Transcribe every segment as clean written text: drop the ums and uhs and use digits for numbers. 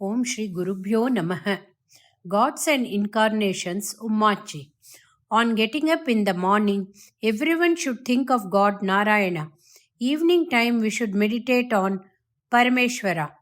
Om Shri Gurubhyo Namaha. Gods and Incarnations Ummachi. On getting up in the morning, everyone should think of God Narayana. Evening time, we should meditate on Parameshwara.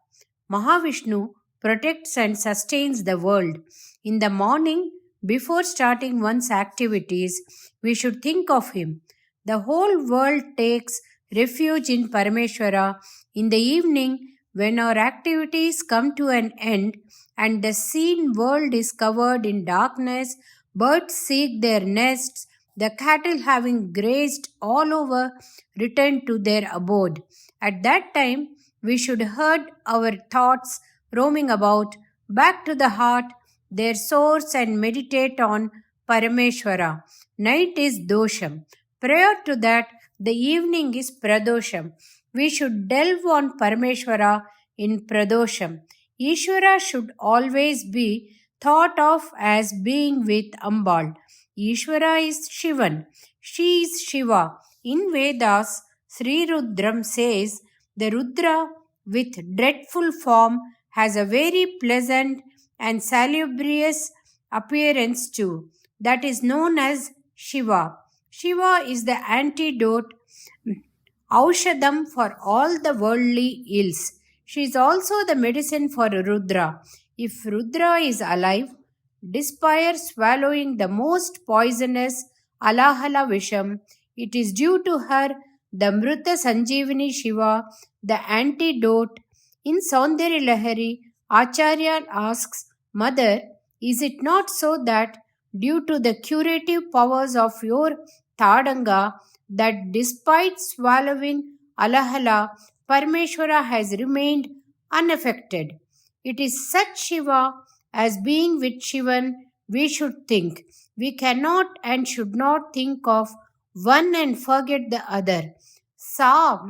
Mahavishnu protects and sustains the world. In the morning, before starting one's activities, we should think of him. The whole world takes refuge in Parameshwara. In the evening, when our activities come to an end and the seen world is covered in darkness, birds seek their nests, the cattle having grazed all over return to their abode. At that time, we should herd our thoughts roaming about back to the heart, their source, and meditate on Parameshwara. Night is dosham. Prior to that, the evening is pradosham. We should delve on Parameshwara in pradosham. Ishvara should always be thought of as being with Ambal. Ishvara is Shivan. She is Shiva. In Vedas, Sri Rudram says the Rudra with dreadful form has a very pleasant and salubrious appearance too. That is known as Shiva. Shiva is the antidote, Aushadam for all the worldly ills. She is also the medicine for Rudra. If Rudra is alive, despite swallowing the most poisonous Alahala Visham, it is due to her the Mruta Sanjeevani Shiva, the antidote. In Saundari Lahari, Acharya asks, Mother, is it not so that due to the curative powers of your Tadanga, that despite swallowing Alahala, Parameshwara has remained unaffected? It is such Shiva as being with Shivan we should think. We cannot and should not think of one and forget the other. Sa,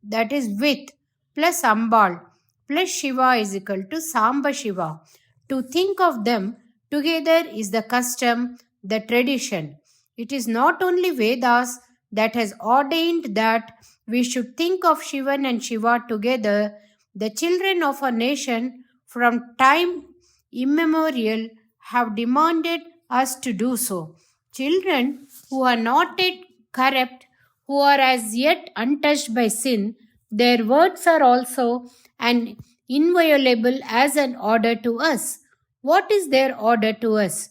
that is with, plus Ambal, plus Shiva is equal to Samba Shiva. To think of them together is the custom, the tradition. It is not only Vedas that has ordained that we should think of Shivan and Shiva together. The children of our nation from time immemorial have demanded us to do so. Children who are not yet corrupt, who are as yet untouched by sin, their words are also an inviolable as an order to us. What is their order to us?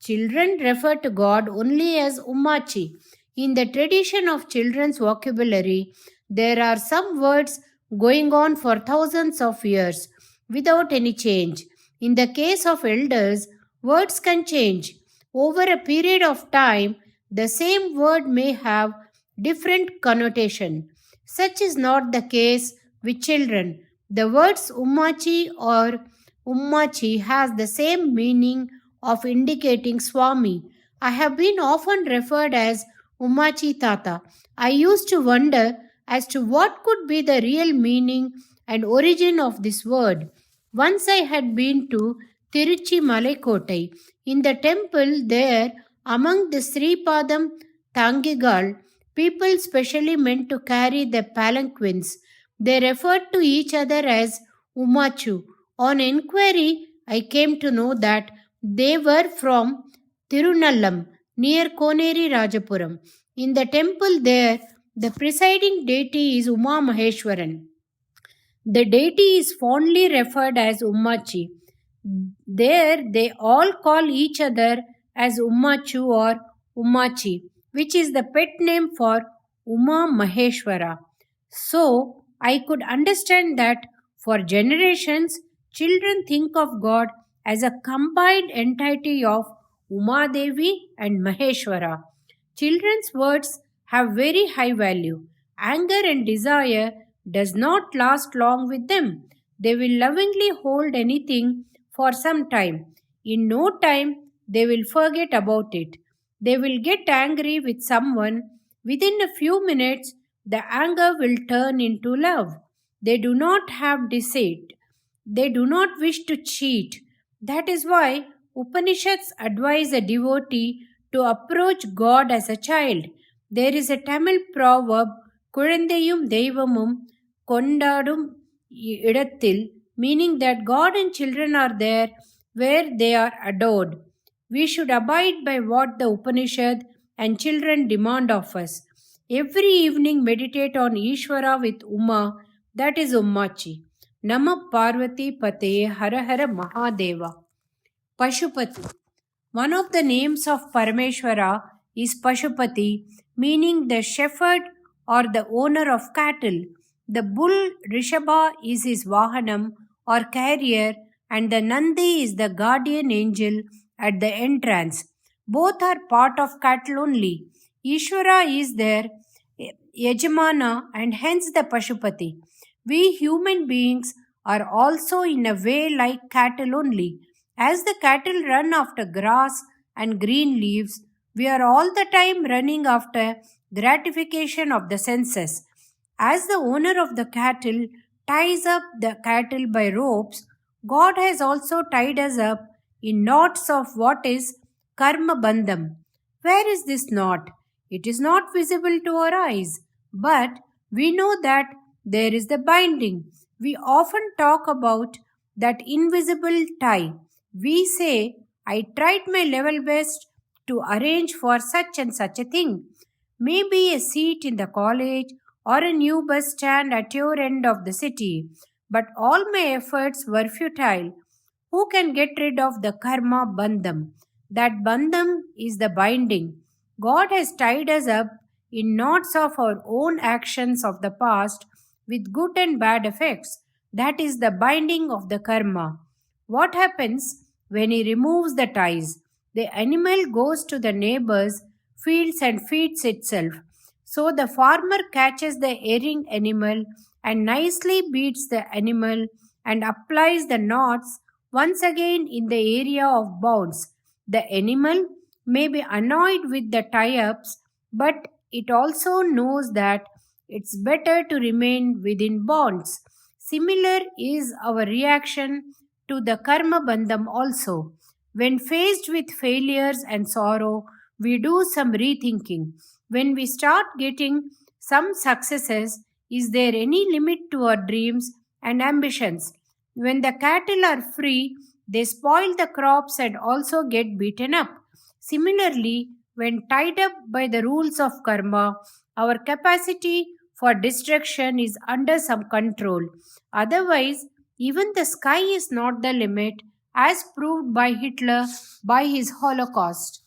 Children refer to God only as Ummachi. In the tradition of children's vocabulary, there are some words going on for thousands of years without any change. In the case of elders, words can change. Over a period of time, the same word may have different connotation. Such is not the case with children. The words Ummachi or Ummachi has the same meaning of indicating Swami. I have been often referred as Ummachi Tata. I used to wonder as to what could be the real meaning and origin of this word. Once I had been to Tiruchi Malaikottai. In the temple there, among the Sripadam Tangigal, people specially meant to carry the palanquins. They referred to each other as Umachu. On inquiry, I came to know that they were from Tirunallam, near Koneri Rajapuram. In the temple there, the presiding deity is Uma Maheshwaran. The deity is fondly referred as Ummachi. There, they all call each other as Ummachu or Ummachi, which is the pet name for Uma Maheshwara. So, I could understand that for generations, children think of God as a combined entity of Uma Devi and Maheshwara. Children's words have very high value. Anger and desire does not last long with them. They will lovingly hold anything for some time. In no time, they will forget about it. They will get angry with someone. Within a few minutes, the anger will turn into love. They do not have deceit. They do not wish to cheat. That is why Upanishads advise a devotee to approach God as a child. There is a Tamil proverb, Kuzhandeyum Deivamum Kondadum Idathil, meaning that God and children are there where they are adored. We should abide by what the Upanishad and children demand of us. Every evening meditate on Ishvara with Uma, that is Ummachi. Nama Parvati Pate Hara Hara Mahadeva. Pashupati. One of the names of Parameshwara is Pashupati, meaning the shepherd or the owner of cattle. The bull Rishabha is his Vahanam or carrier, and the Nandi is the guardian angel at the entrance. Both are part of cattle only. Ishvara is their Yajamana and hence the Pashupati. We human beings are also in a way like cattle only. As the cattle run after grass and green leaves, we are all the time running after gratification of the senses. As the owner of the cattle ties up the cattle by ropes, God has also tied us up in knots of what is karma bandham. Where is this knot? It is not visible to our eyes, but we know that there is the binding. We often talk about that invisible tie. We say, I tried my level best to arrange for such and such a thing. Maybe a seat in the college or a new bus stand at your end of the city. But all my efforts were futile. Who can get rid of the karma bandham? That bandham is the binding. God has tied us up in knots of our own actions of the past with good and bad effects. That is the binding of the karma. What happens when he removes the ties? The animal goes to the neighbor's fields and feeds itself. So the farmer catches the erring animal and nicely beats the animal and applies the knots once again in the area of bounds. The animal may be annoyed with the tie ups, but it also knows that it's better to remain within bounds. Similar is our reaction to the karma bandham also. When faced with failures and sorrow, we do some rethinking. When we start getting some successes, is there any limit to our dreams and ambitions? When the cattle are free, they spoil the crops and also get beaten up. Similarly, when tied up by the rules of karma, our capacity for destruction is under some control. Otherwise, even the sky is not the limit, as proved by Hitler by his Holocaust.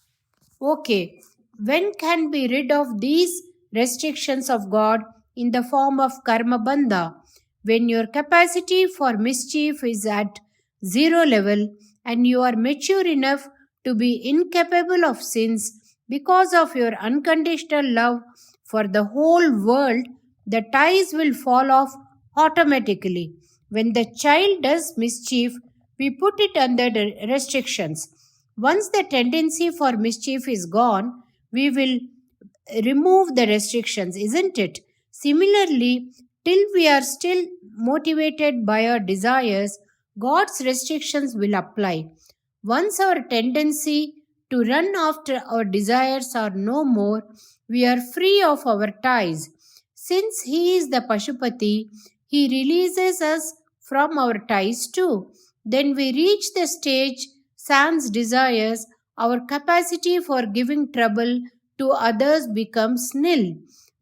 Okay, when can be rid of these restrictions of God in the form of karma bandha? When your capacity for mischief is at zero level and you are mature enough to be incapable of sins because of your unconditional love for the whole world, the ties will fall off automatically. When the child does mischief, we put it under the restrictions. Once the tendency for mischief is gone, we will remove the restrictions, isn't it? Similarly, till we are still motivated by our desires, God's restrictions will apply. Once our tendency to run after our desires are no more, we are free of our ties. Since He is the Pashupati, He releases us from our ties too. Then we reach the stage sans desires, our capacity for giving trouble to others becomes nil.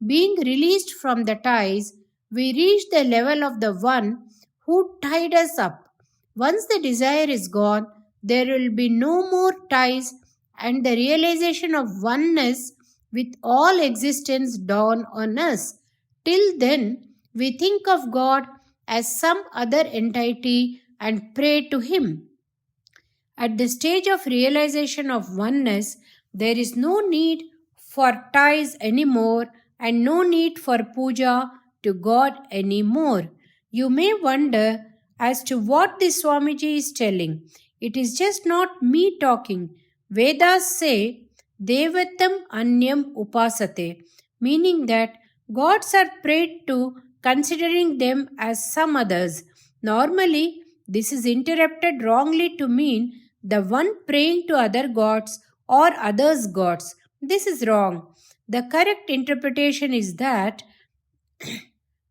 Being released from the ties, we reach the level of the one who tied us up. Once the desire is gone, there will be no more ties, and the realization of oneness with all existence dawn on us. Till then, we think of God as some other entity and pray to Him. At the stage of realization of oneness, there is no need for ties anymore and no need for puja to God anymore. You may wonder as to what this Swamiji is telling. It is just not me talking. Vedas say, Deivathin Anyam Upasate, meaning that gods are prayed to considering them as some others. Normally, this is interpreted wrongly to mean the one praying to other gods or others' gods. This is wrong. The correct interpretation is that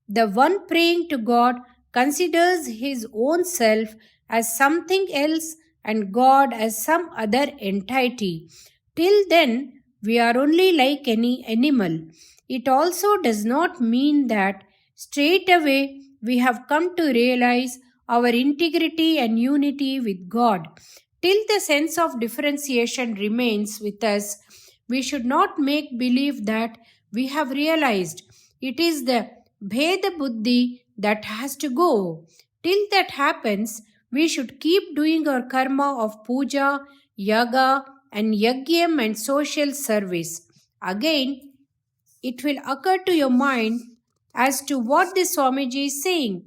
the one praying to God considers his own self as something else and God as some other entity. Till then, we are only like any animal. It also does not mean that straight away we have come to realize our integrity and unity with God. Till the sense of differentiation remains with us, we should not make believe that we have realized. It is the Bheda Buddhi that has to go. Till that happens, we should keep doing our karma of puja, yaga, and yagyam and social service. Again, it will occur to your mind as to what the Swamiji is saying.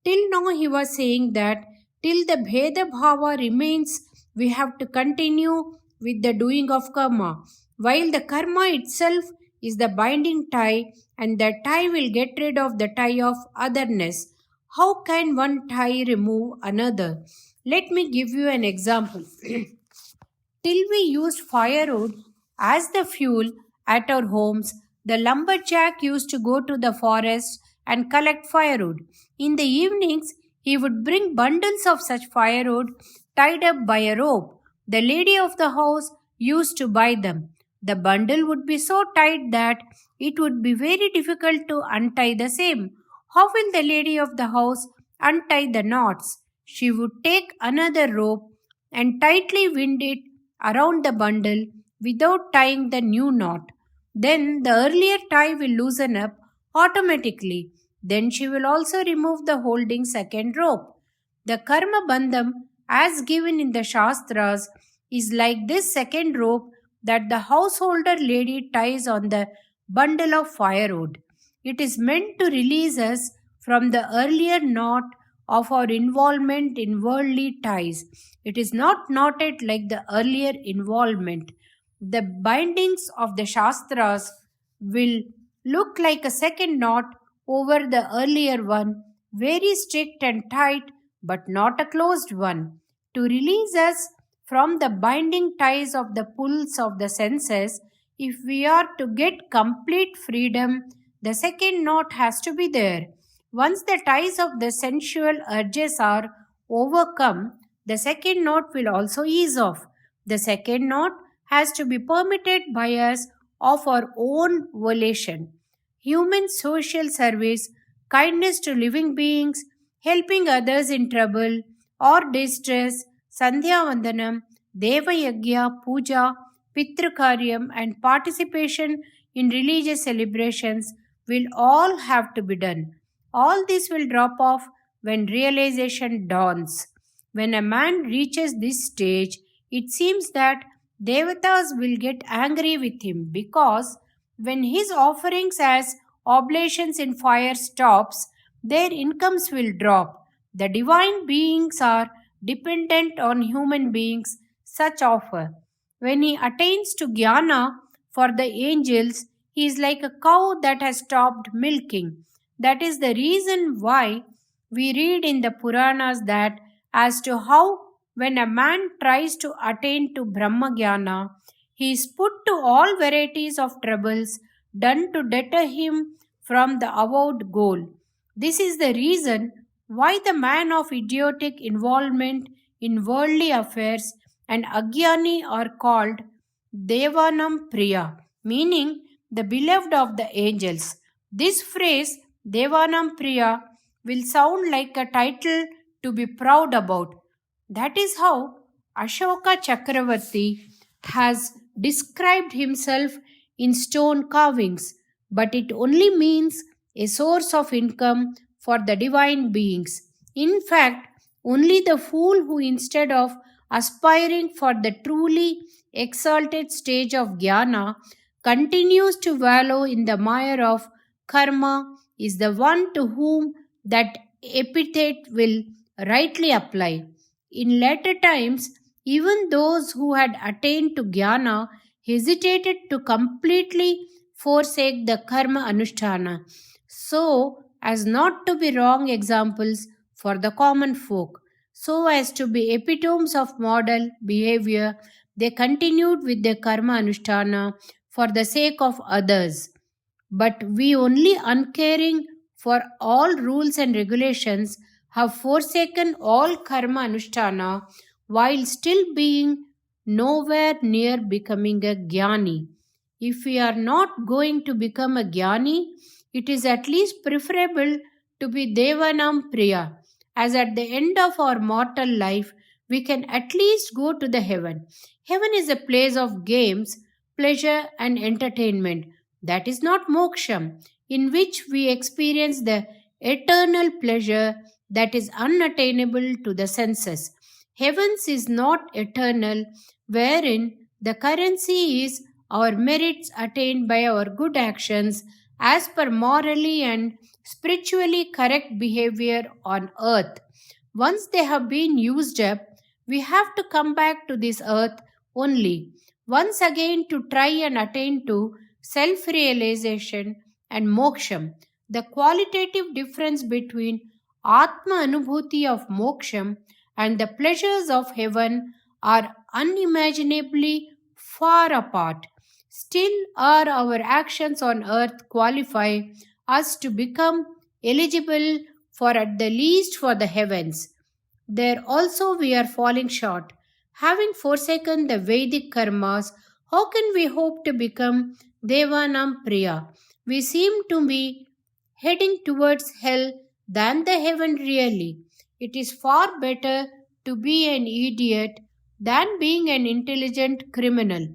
Till now, he was saying that till the Bheda Bhava remains, we have to continue with the doing of karma, while the karma itself is the binding tie, and the tie will get rid of the tie of otherness. How can one tie remove another? Let me give you an example. Till we used firewood as the fuel at our homes, the lumberjack used to go to the forest and collect firewood. In the evenings, he would bring bundles of such firewood tied up by a rope. The lady of the house used to buy them. The bundle would be so tight that it would be very difficult to untie the same. How will the lady of the house untie the knots? She would take another rope and tightly wind it around the bundle without tying the new knot. Then the earlier tie will loosen up automatically. Then she will also remove the holding second rope. The karma bandham, as given in the Shastras, is like this second rope that the householder lady ties on the bundle of firewood. It is meant to release us from the earlier knot of our involvement in worldly ties. It is not knotted like the earlier involvement. The bindings of the Shastras will look like a second knot over the earlier one, very strict and tight, but not a closed one. To release us from the binding ties of the pulls of the senses, if we are to get complete freedom, the second knot has to be there. Once the ties of the sensual urges are overcome, the second knot will also ease off. The second knot has to be permitted by us of our own volition. Human social service, kindness to living beings, helping others in trouble or distress, Sandhya Vandanam, Deva Yagya, Puja, Pitrakaryam, and participation in religious celebrations will all have to be done. All this will drop off when realization dawns. When a man reaches this stage, it seems that Devatas will get angry with him because when his offerings as oblations in fire stops, their incomes will drop. The divine beings are dependent on human beings such offer. When he attains to jnana for the angels, he is like a cow that has stopped milking. That is the reason why we read in the Puranas that as to how when a man tries to attain to Brahma Jnana, he is put to all varieties of troubles done to deter him from the avowed goal. This is the reason why the man of idiotic involvement in worldly affairs and Agyani are called Devanam Priya, meaning the beloved of the angels. This phrase, Devanam Priya, will sound like a title to be proud about. That is how Ashoka Chakravarti has described himself in stone carvings, but it only means a source of income for the divine beings. In fact, only the fool who, instead of aspiring for the truly exalted stage of jnana, continues to wallow in the mire of karma, is the one to whom that epithet will rightly apply. In later times, even those who had attained to jnana hesitated to completely forsake the karma anushtana, so as not to be wrong examples for the common folk. So as to be epitomes of model behavior, they continued with their karma anushtana for the sake of others. But we only uncaring for all rules and regulations have forsaken all karma anushtana while still being nowhere near becoming a jnani. If we are not going to become a jnani, it is at least preferable to be Devanam Priya, as at the end of our mortal life, we can at least go to the heaven. Heaven is a place of games, pleasure, and entertainment. That is not moksham, in which we experience the eternal pleasure that is unattainable to the senses. Heavens is not eternal, wherein the currency is our merits attained by our good actions as per morally and spiritually correct behavior on earth. Once they have been used up, we have to come back to this earth only, once again to try and attain to self realization and moksham. The qualitative difference between Atma Anubhuti of moksham and the pleasures of heaven are unimaginably far apart. Still, are our actions on earth qualify us to become eligible for at the least for the heavens. There also we are falling short. Having forsaken the Vedic karmas, how can we hope to become Devanam Priya? We seem to be heading towards hell than the heaven really. It is far better to be an idiot than being an intelligent criminal.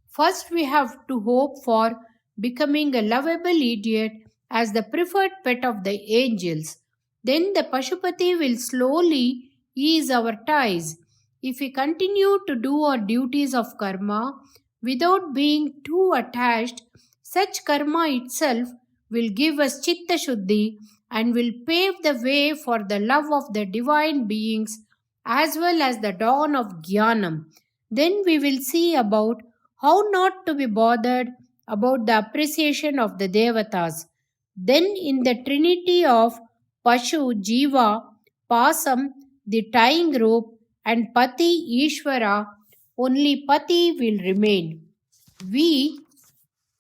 First, we have to hope for becoming a lovable idiot as the preferred pet of the angels. Then the Pashupati will slowly ease our ties. If we continue to do our duties of karma without being too attached, such karma itself will give us chitta shuddhi and will pave the way for the love of the divine beings as well as the dawn of jnanam. Then we will see about how not to be bothered about the appreciation of the devatas. Then in the trinity of Pashu, Jiva, Pasam, the tying rope, and Pati Ishvara, only Pati will remain. We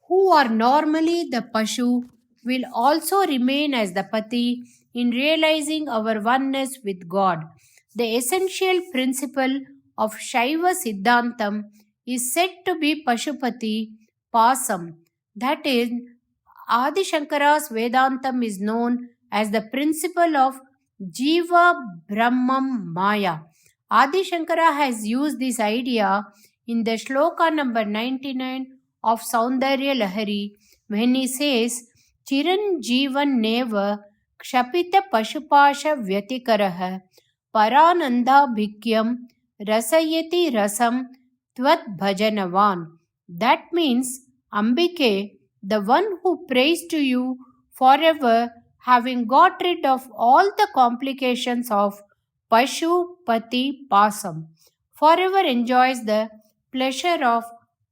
who are normally the Pashu will also remain as the Pati in realizing our oneness with God. The essential principle of Shaiva Siddhantam is said to be Pashupati Pasam. That is, Adi Shankara's Vedantam is known as the principle of Jiva Brahmam Maya. Adi Shankara has used this idea in the shloka number 99 of Saundarya Lahari when he says, Chiranjeevan neva kshapita pashupasha vyatikaraha parananda bhikyam rasayati rasam tvat bhajanavan. That means, Ambike, the one who prays to you forever, having got rid of all the complications of Pashupati Pasam, forever enjoys the pleasure of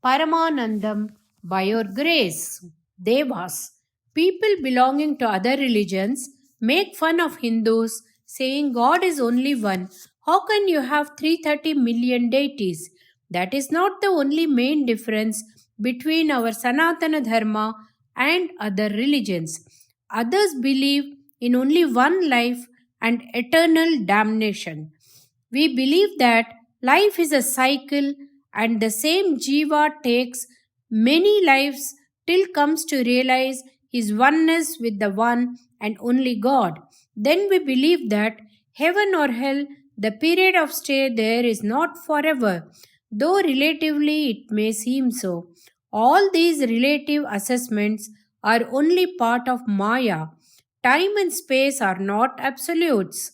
Paramanandam by your grace. Devas, people belonging to other religions, make fun of Hindus, saying God is only one. How can you have 330 million deities? That is not the only main difference between our Sanatana Dharma and other religions. Others believe in only one life and eternal damnation. We believe that life is a cycle and the same Jiva takes many lives till comes to realize his oneness with the one and only God. Then we believe that heaven or hell, the period of stay there is not forever, though relatively it may seem so. All these relative assessments are only part of Maya. Time and space are not absolutes.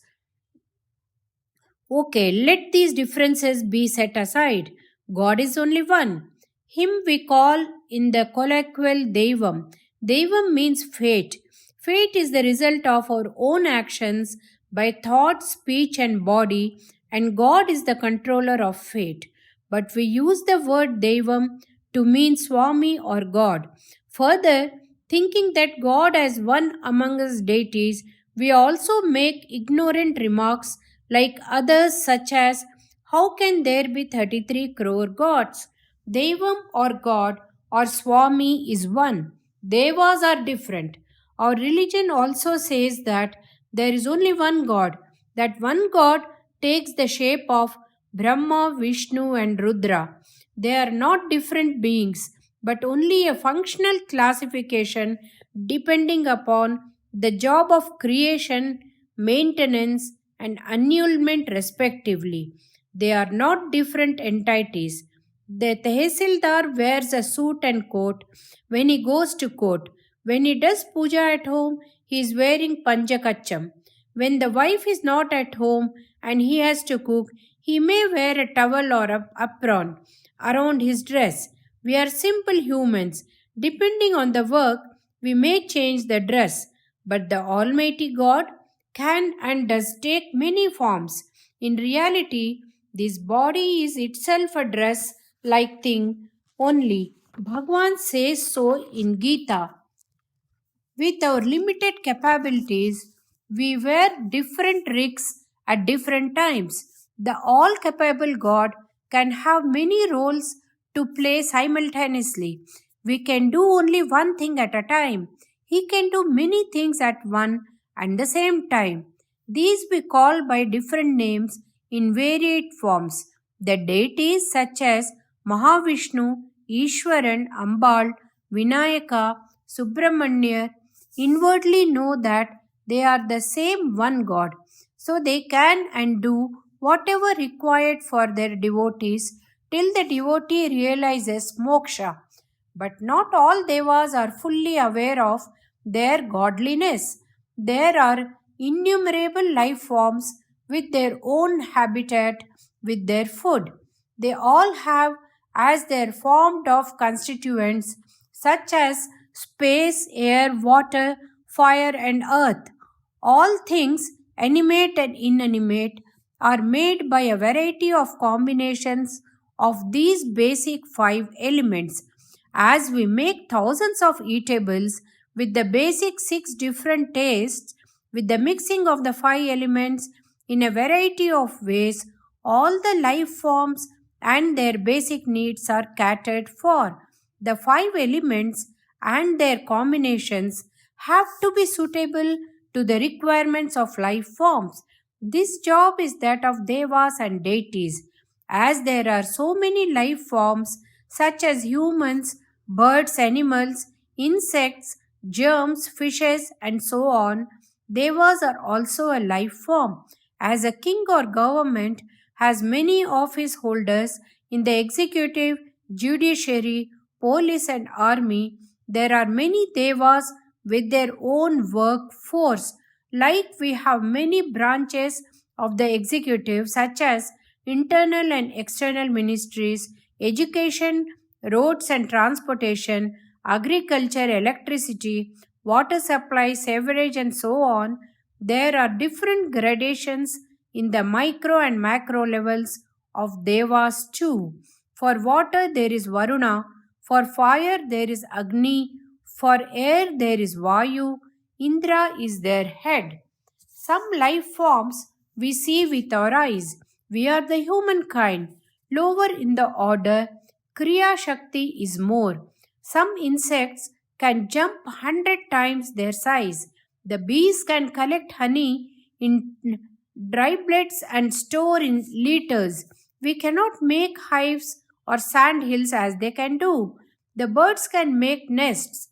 Okay, let these differences be set aside. God is only one. Him we call in the colloquial Deivam. Deivam means fate. Fate is the result of our own actions by thought, speech, and body, and God is the controller of fate. But we use the word Deivam to mean Swami or God. Further, thinking that God has one among us deities, we also make ignorant remarks like others, such as, how can there be 33 crore gods? Devam or God or Swami is one. Devas are different. Our religion also says that there is only one God. That one God takes the shape of Brahma, Vishnu, and Rudra. They are not different beings, but only a functional classification depending upon the job of creation, maintenance, and annulment, respectively. They are not different entities. The Tehsildar wears a suit and coat when he goes to court. When he does puja at home, he is wearing panjakacham. When the wife is not at home and he has to cook, he may wear a towel or a apron around his dress. We are simple humans. Depending on the work, we may change the dress, but the Almighty God can and does take many forms. In reality, this body is itself a dress like thing only. Bhagwan says so in Gita. With our limited capabilities, we wear different rigs at different times. The all capable God can have many roles to play simultaneously. We can do only one thing at a time. He can do many things at one and the same time. These we call by different names in varied forms. The deities such as Mahavishnu, Ishwaran, Ambal, Vinayaka, Subramanya inwardly know that they are the same one God, so they can and do whatever required for their devotees till the devotee realizes moksha. But not all devas are fully aware of their godliness. There are innumerable life forms with their own habitat, with their food. They all have as their formed of constituents such as space, air, water, fire, and earth. All things, animate and inanimate, are made by a variety of combinations of these basic five elements. As we make thousands of eatables with the basic six different tastes, with the mixing of the five elements in a variety of ways, all the life forms and their basic needs are catered for. The five elements and their combinations have to be suitable to the requirements of life forms. This job is that of devas and deities. As there are so many life forms, such as humans, birds, animals, insects, germs, fishes, and so on, devas are also a life form. As a king or government has many office holders in the executive, judiciary, police, and army, there are many devas with their own workforce. Like we have many branches of the executive, such as internal and external ministries, education, roads and transportation, agriculture, electricity, water supply, sewerage, and so on. There are different gradations in the micro and macro levels of devas too. For water, there is Varuna. For fire, there is Agni. For air, there is Vayu. Indra is their head. Some life forms we see with our eyes. We are the humankind. Lower in the order, Kriya Shakti is more. Some insects can jump 100 times their size. The bees can collect honey in driblets and store in liters. We cannot make hives or sand hills as they can do. The birds can make nests.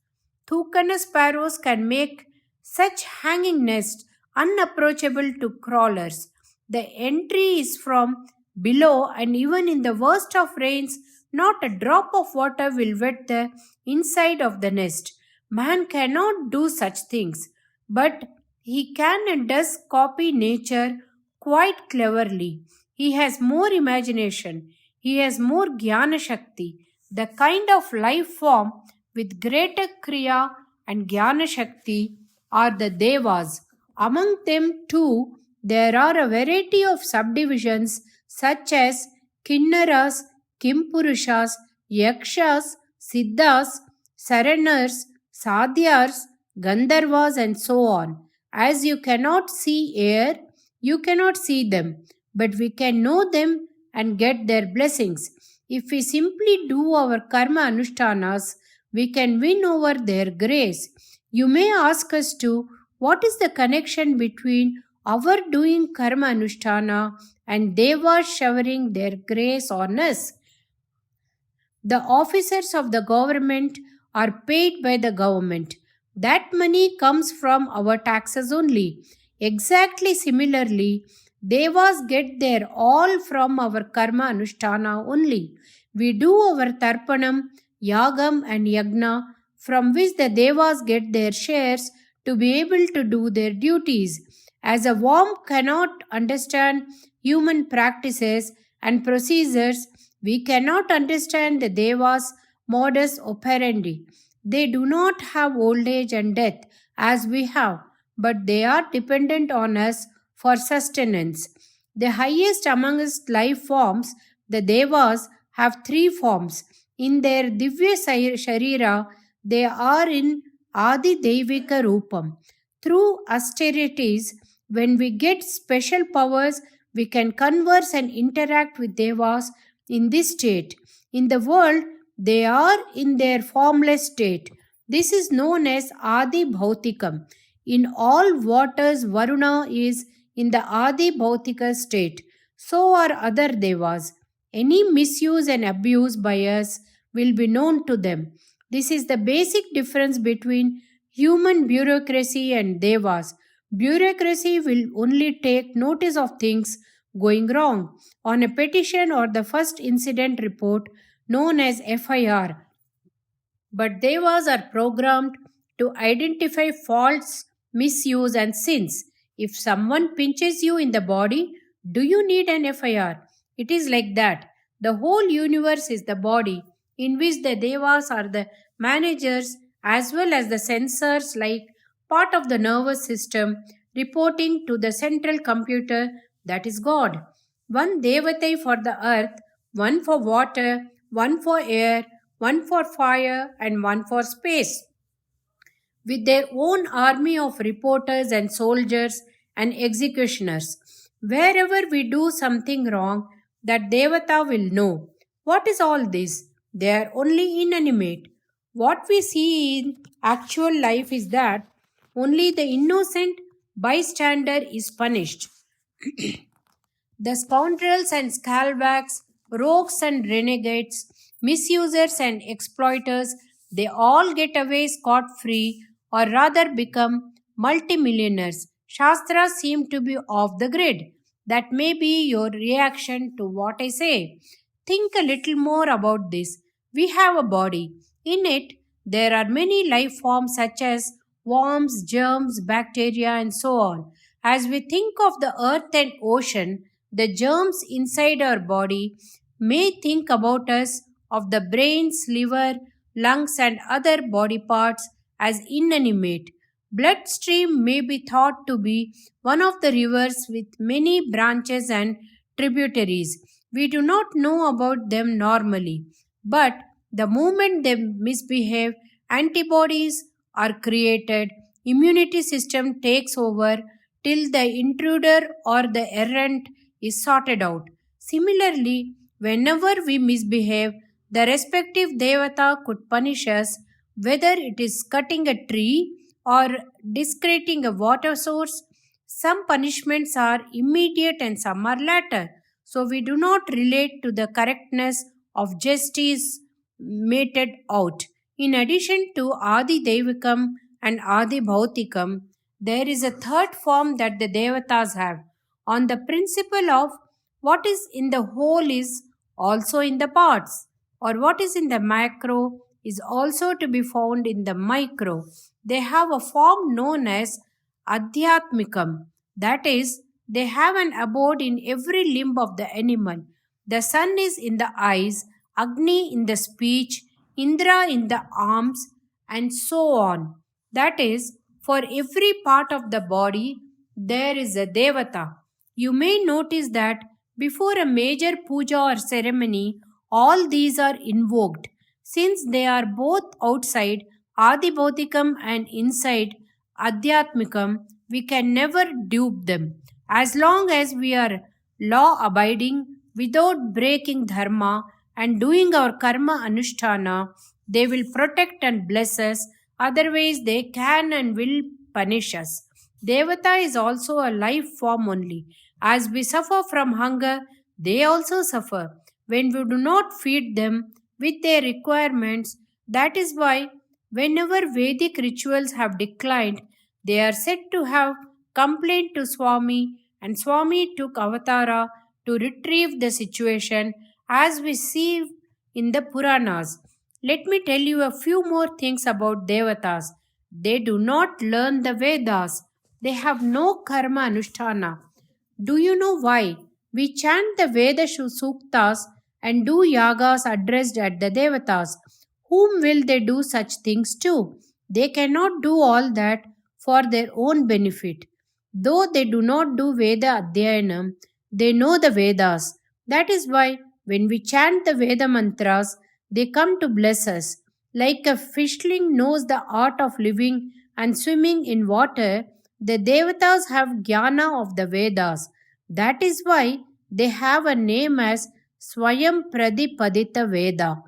Thukana sparrows can make such hanging nests unapproachable to crawlers. The entry is from below, and even in the worst of rains, not a drop of water will wet the inside of the nest. Man cannot do such things, but he can and does copy nature quite cleverly. He has more imagination. He has more Jnana Shakti, the kind of life form with greater Kriya and Jnana Shakti are the Devas. Among them too, there are a variety of subdivisions such as Kinnaras, Kimpurushas, Yakshas, Siddhas, Saranars, Sadhyars, Gandharvas, and so on. As you cannot see air, you cannot see them, but we can know them and get their blessings. If we simply do our karma anushtanas, we can win over their grace. You may ask us to, what is the connection between our doing karma anushtana and devas showering their grace on us. The officers of the government are paid by the government. That money comes from our taxes only. Exactly similarly, devas get their all from our karma anushtana only. We do our tarpanam, yagam, and yagna, from which the devas get their shares to be able to do their duties. As a worm cannot understand human practices and procedures, we cannot understand the devas' modus operandi. They do not have old age and death as we have, but they are dependent on us for sustenance. The highest amongst life forms, the devas, have three forms. In their Divya Sharira, they are in Adi Devika Rupam. Through austerities, when we get special powers, we can converse and interact with devas in this state. In the world, they are in their formless state. This is known as Adi Bhautikam. In all waters, Varuna is in the Adi Bhautika state. So are other devas. Any misuse and abuse by us will be known to them. This is the basic difference between human bureaucracy and devas. Bureaucracy will only take notice of things going wrong on a petition or the first incident report known as FIR. But devas are programmed to identify faults, misuse, and sins. If someone pinches you in the body, do you need an FIR? It is like that. The whole universe is the body in which the devas are the managers as well as the sensors, like part of the nervous system reporting to the central computer, that is God. One Devatai for the earth, one for water, one for air, one for fire, and one for space, with their own army of reporters and soldiers and executioners. Wherever we do something wrong, that Devata will know. What is all this? They are only inanimate. What we see in actual life is that only the innocent bystander is punished. The scoundrels and scalwags, rogues and renegades, misusers and exploiters, they all get away scot free or rather become multimillionaires. Shastras seem to be off the grid. That may be your reaction to what I say. Think a little more about this. We have a body. In it, there are many life forms such as worms, germs, bacteria, and so on. As we think of the earth and ocean, the germs inside our body may think about us of the brains, liver, lungs, and other body parts as inanimate. Bloodstream may be thought to be one of the rivers with many branches and tributaries. We do not know about them normally, but the moment they misbehave, antibodies are created, immunity system takes over till the intruder or the errant is sorted out. Similarly, whenever we misbehave, the respective devata could punish us, whether it is cutting a tree or discreting a water source. Some punishments are immediate and some are later, so we do not relate to the correctness of justice meted out. In addition to Adi Devikam and Adi Bhautikam, there is a third form that the devatas have, on the principle of what is in the whole is also in the parts, or what is in the macro is also to be found in the micro. They have a form known as Adhyatmikam, that is, they have an abode in every limb of the animal. The sun is in the eyes, Agni in the speech, Indra in the arms, and so on. That is, for every part of the body, there is a devata. You may notice that before a major puja or ceremony, all these are invoked. Since they are both outside Adi Bhautikam and inside Adhyatmikam, we can never dupe them. As long as we are law abiding without breaking dharma and doing our karma anushtana, they will protect and bless us. Otherwise, they can and will punish us. Devata is also a life form only. As we suffer from hunger, they also suffer when we do not feed them with their requirements. That is why, whenever Vedic rituals have declined, they are said to have complained to Swami, and Swami took avatara to retrieve the situation, as we see in the Puranas. Let me tell you a few more things about Devatas. They do not learn the Vedas. They have no karma anushtana. Do you know why? We chant the Veda Suktas and do yagas addressed at the Devatas. Whom will they do such things to? They cannot do all that for their own benefit. Though they do not do Veda Adhyayanam, they know the Vedas. That is why when we chant the Veda mantras, they come to bless us. Like a fishling knows the art of living and swimming in water, the Devatas have jnana of the Vedas. That is why they have a name as Swayam Pradipadita Veda.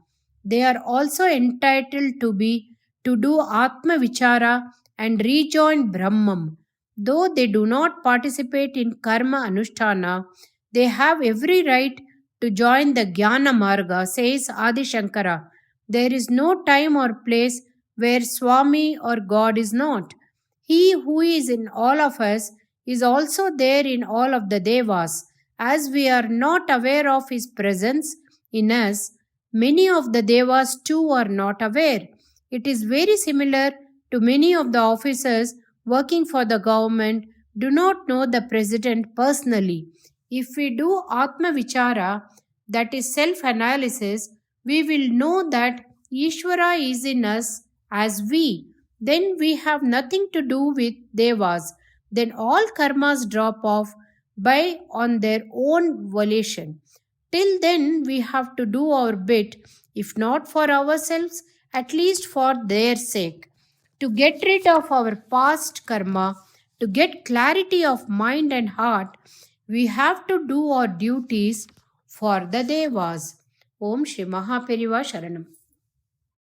They are also entitled to do Atma Vichara and rejoin Brahman. Though they do not participate in Karma Anushtana, they have every right to join the Jnana Marga, says Adi Shankara. There is no time or place where Swami or God is not. He who is in all of us is also there in all of the Devas. As we are not aware of his presence in us, many of the Devas too are not aware. It is very similar to many of the officers working for the government do not know the president personally. If we do Atma Vichara, that is self analysis, we will know that Ishvara is in us as we. Then we have nothing to do with Devas. Then all karmas drop off by on their own volition. Till then, we have to do our bit, if not for ourselves, at least for their sake. To get rid of our past karma, to get clarity of mind and heart, we have to do our duties for the Devas. Om Shri Mahaperiva Sharanam.